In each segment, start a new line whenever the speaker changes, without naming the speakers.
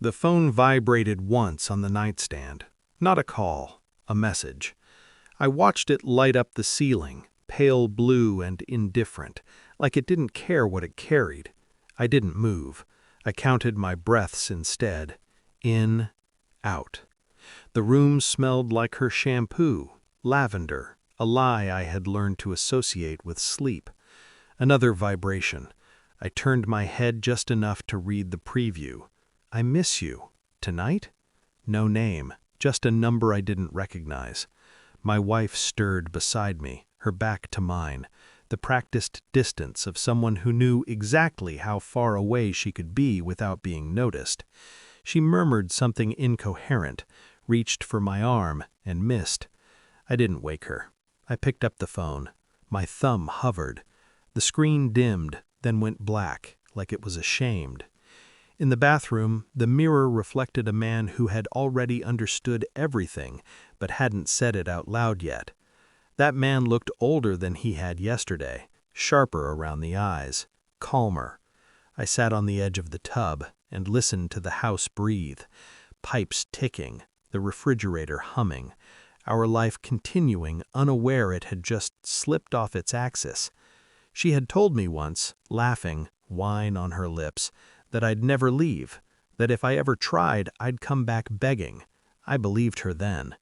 The phone vibrated once on the nightstand. Not a call, a message. I watched it light up the ceiling, pale blue and indifferent, like it didn't care what it carried. I didn't move. I counted my breaths instead. In, out. The room smelled like her shampoo, lavender, a lie I had learned to associate with sleep. Another vibration. I turned my head just enough to read the preview. I miss you. Tonight? No name, just a number I didn't recognize. My wife stirred beside me, her back to mine, the practiced distance of someone who knew exactly how far away she could be without being noticed. She murmured something incoherent, reached for my arm, and missed. I didn't wake her. I picked up the phone. My thumb hovered. The screen dimmed, then went black, like it was ashamed. In the bathroom, the mirror reflected a man who had already understood everything, but hadn't said it out loud yet. That man looked older than he had yesterday, sharper around the eyes, calmer. I sat on the edge of the tub and listened to the house breathe, pipes ticking, the refrigerator humming, our life continuing, unaware it had just slipped off its axis. She had told me once, laughing, wine on her lips, that I'd never leave, that if I ever tried, I'd come back begging. I believed her then.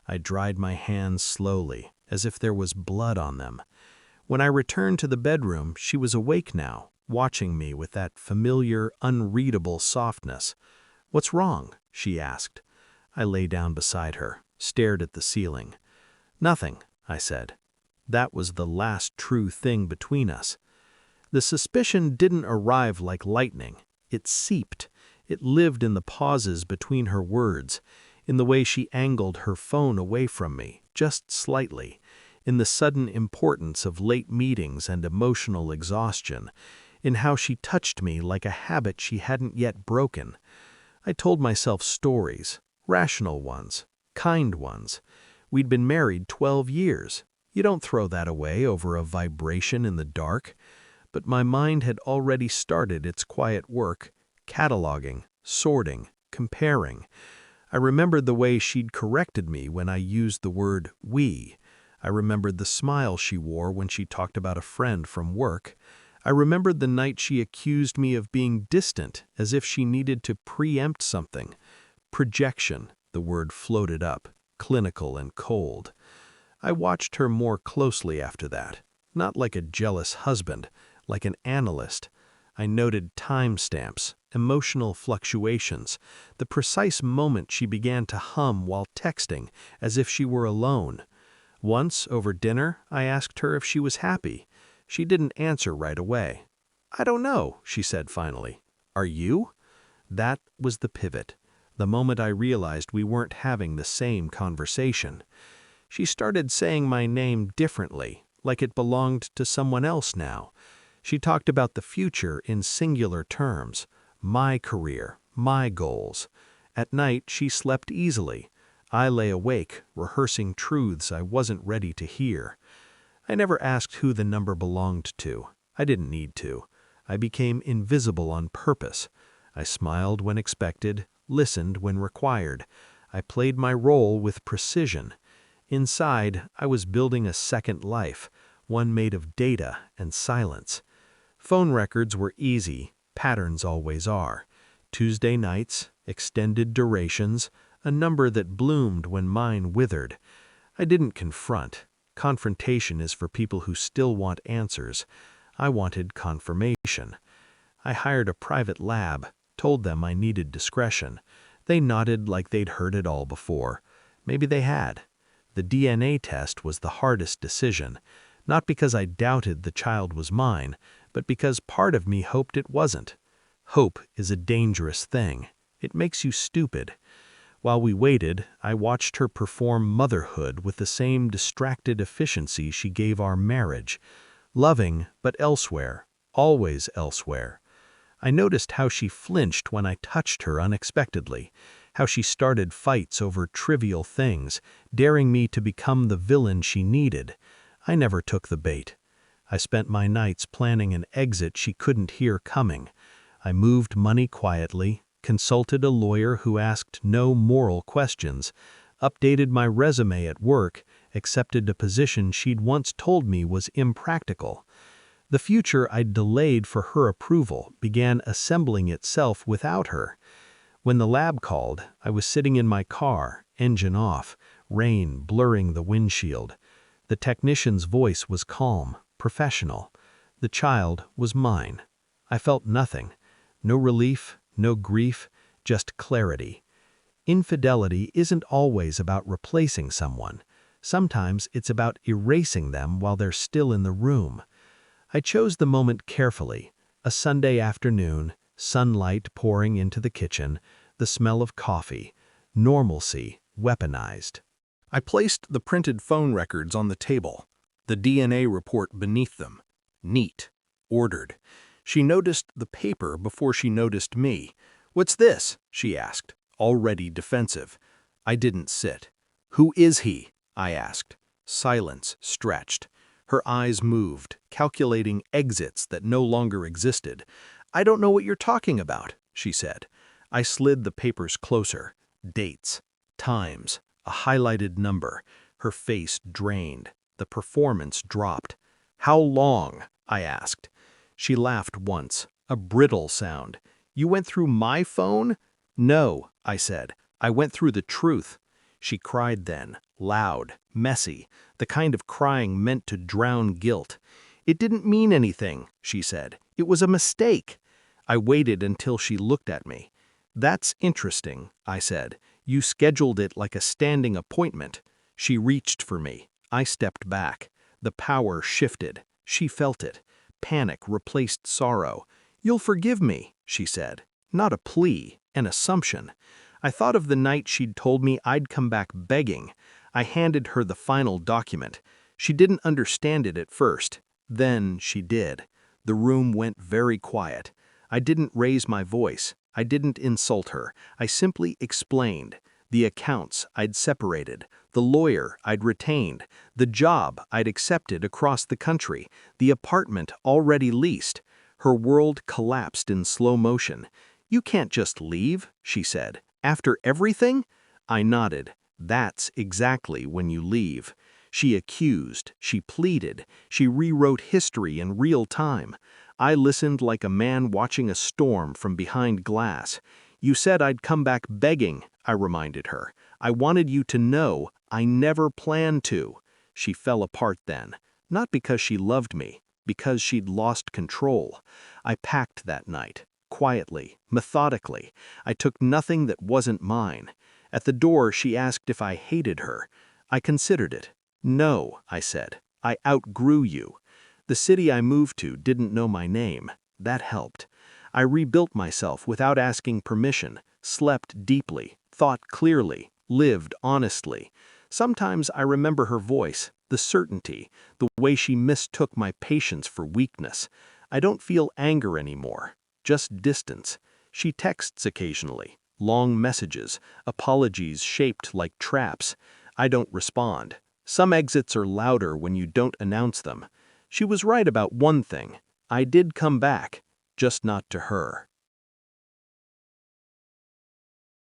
I dried my hands slowly, as if there was blood on them. When I returned to the bedroom, she was awake now, watching me with that familiar, unreadable softness. "What's wrong?" she asked. I lay down beside her, stared at the ceiling. "Nothing," I said. That was the last true thing between us. The suspicion didn't arrive like lightning. It seeped. It lived in the pauses between her words, in the way she angled her phone away from me, just slightly, in the sudden importance of late meetings and emotional exhaustion, in how she touched me like a habit she hadn't yet broken. I told myself stories, rational ones, kind ones. We'd been married 12 years. You don't throw that away over a vibration in the dark. But my mind had already started its quiet work, cataloging, sorting, comparing. I remembered the way she'd corrected me when I used the word we. I remembered the smile she wore when she talked about a friend from work. I remembered the night she accused me of being distant, as if she needed to preempt something. Projection, the word floated up, clinical and cold. I watched her more closely after that, not like a jealous husband, like an analyst. I noted timestamps, emotional fluctuations, the precise moment she began to hum while texting, as if she were alone. Once, over dinner, I asked her if she was happy. She didn't answer right away. "I don't know," she said finally. "Are you?" That was the pivot, the moment I realized we weren't having the same conversation. She started saying my name differently, like it belonged to someone else now. She talked about the future in singular terms, my career, my goals. At night, she slept easily. I lay awake, rehearsing truths I wasn't ready to hear. I never asked who the number belonged to. I didn't need to. I became invisible on purpose. I smiled when expected, listened when required. I played my role with precision. Inside, I was building a second life, one made of data and silence. Phone records were easy, patterns always are. Tuesday nights, extended durations, a number that bloomed when mine withered. I didn't confront. Confrontation is for people who still want answers. I wanted confirmation. I hired a private lab, told them I needed discretion. They nodded like they'd heard it all before. Maybe they had. The DNA test was the hardest decision, not because I doubted the child was mine, but because part of me hoped it wasn't. Hope is a dangerous thing. It makes you stupid. While we waited, I watched her perform motherhood with the same distracted efficiency she gave our marriage. Loving, but elsewhere, always elsewhere. I noticed how she flinched when I touched her unexpectedly, how she started fights over trivial things, daring me to become the villain she needed. I never took the bait. I spent my nights planning an exit she couldn't hear coming. I moved money quietly, consulted a lawyer who asked no moral questions, updated my resume at work, accepted a position she'd once told me was impractical. The future I'd delayed for her approval began assembling itself without her. When the lab called, I was sitting in my car, engine off, rain blurring the windshield. The technician's voice was calm, professional. The child was mine. I felt nothing. No relief, no grief, just clarity. Infidelity isn't always about replacing someone. Sometimes it's about erasing them while they're still in the room. I chose the moment carefully. A Sunday afternoon, sunlight pouring into the kitchen, the smell of coffee, normalcy weaponized. I placed the printed phone records on the table, the DNA report beneath them. Neat, ordered. She noticed the paper before she noticed me. "What's this?" she asked, already defensive. I didn't sit. "Who is he?" I asked. Silence stretched. Her eyes moved, calculating exits that no longer existed. "I don't know what you're talking about," she said. I slid the papers closer. Dates, times, a highlighted number. Her face drained. The performance dropped. "How long?" I asked. She laughed once, a brittle sound. "You went through my phone?" "No," I said. "I went through the truth." She cried then, loud, messy, the kind of crying meant to drown guilt. "It didn't mean anything," she said. "It was a mistake." I waited until she looked at me. "That's interesting," I said. "You scheduled it like a standing appointment." She reached for me. I stepped back. The power shifted. She felt it. Panic replaced sorrow. "You'll forgive me," she said. Not a plea, an assumption. I thought of the night she'd told me I'd come back begging. I handed her the final document. She didn't understand it at first. Then she did. The room went very quiet. I didn't raise my voice. I didn't insult her. I simply explained. The accounts I'd separated, the lawyer I'd retained, the job I'd accepted across the country, the apartment already leased. Her world collapsed in slow motion. "You can't just leave," she said. "After everything?" I nodded. "That's exactly when you leave." She accused, she pleaded, she rewrote history in real time. I listened like a man watching a storm from behind glass. "You said I'd come back begging," I reminded her. "I wanted you to know I never planned to." She fell apart then, not because she loved me, because she'd lost control. I packed that night, quietly, methodically. I took nothing that wasn't mine. At the door, she asked if I hated her. I considered it. "No," I said. "I outgrew you." The city I moved to didn't know my name. That helped. I rebuilt myself without asking permission, slept deeply, thought clearly, lived honestly. Sometimes I remember her voice, the certainty, the way she mistook my patience for weakness. I don't feel anger anymore, just distance. She texts occasionally, long messages, apologies shaped like traps. I don't respond. Some exits are louder when you don't announce them. She was right about one thing. I did come back, just not to her.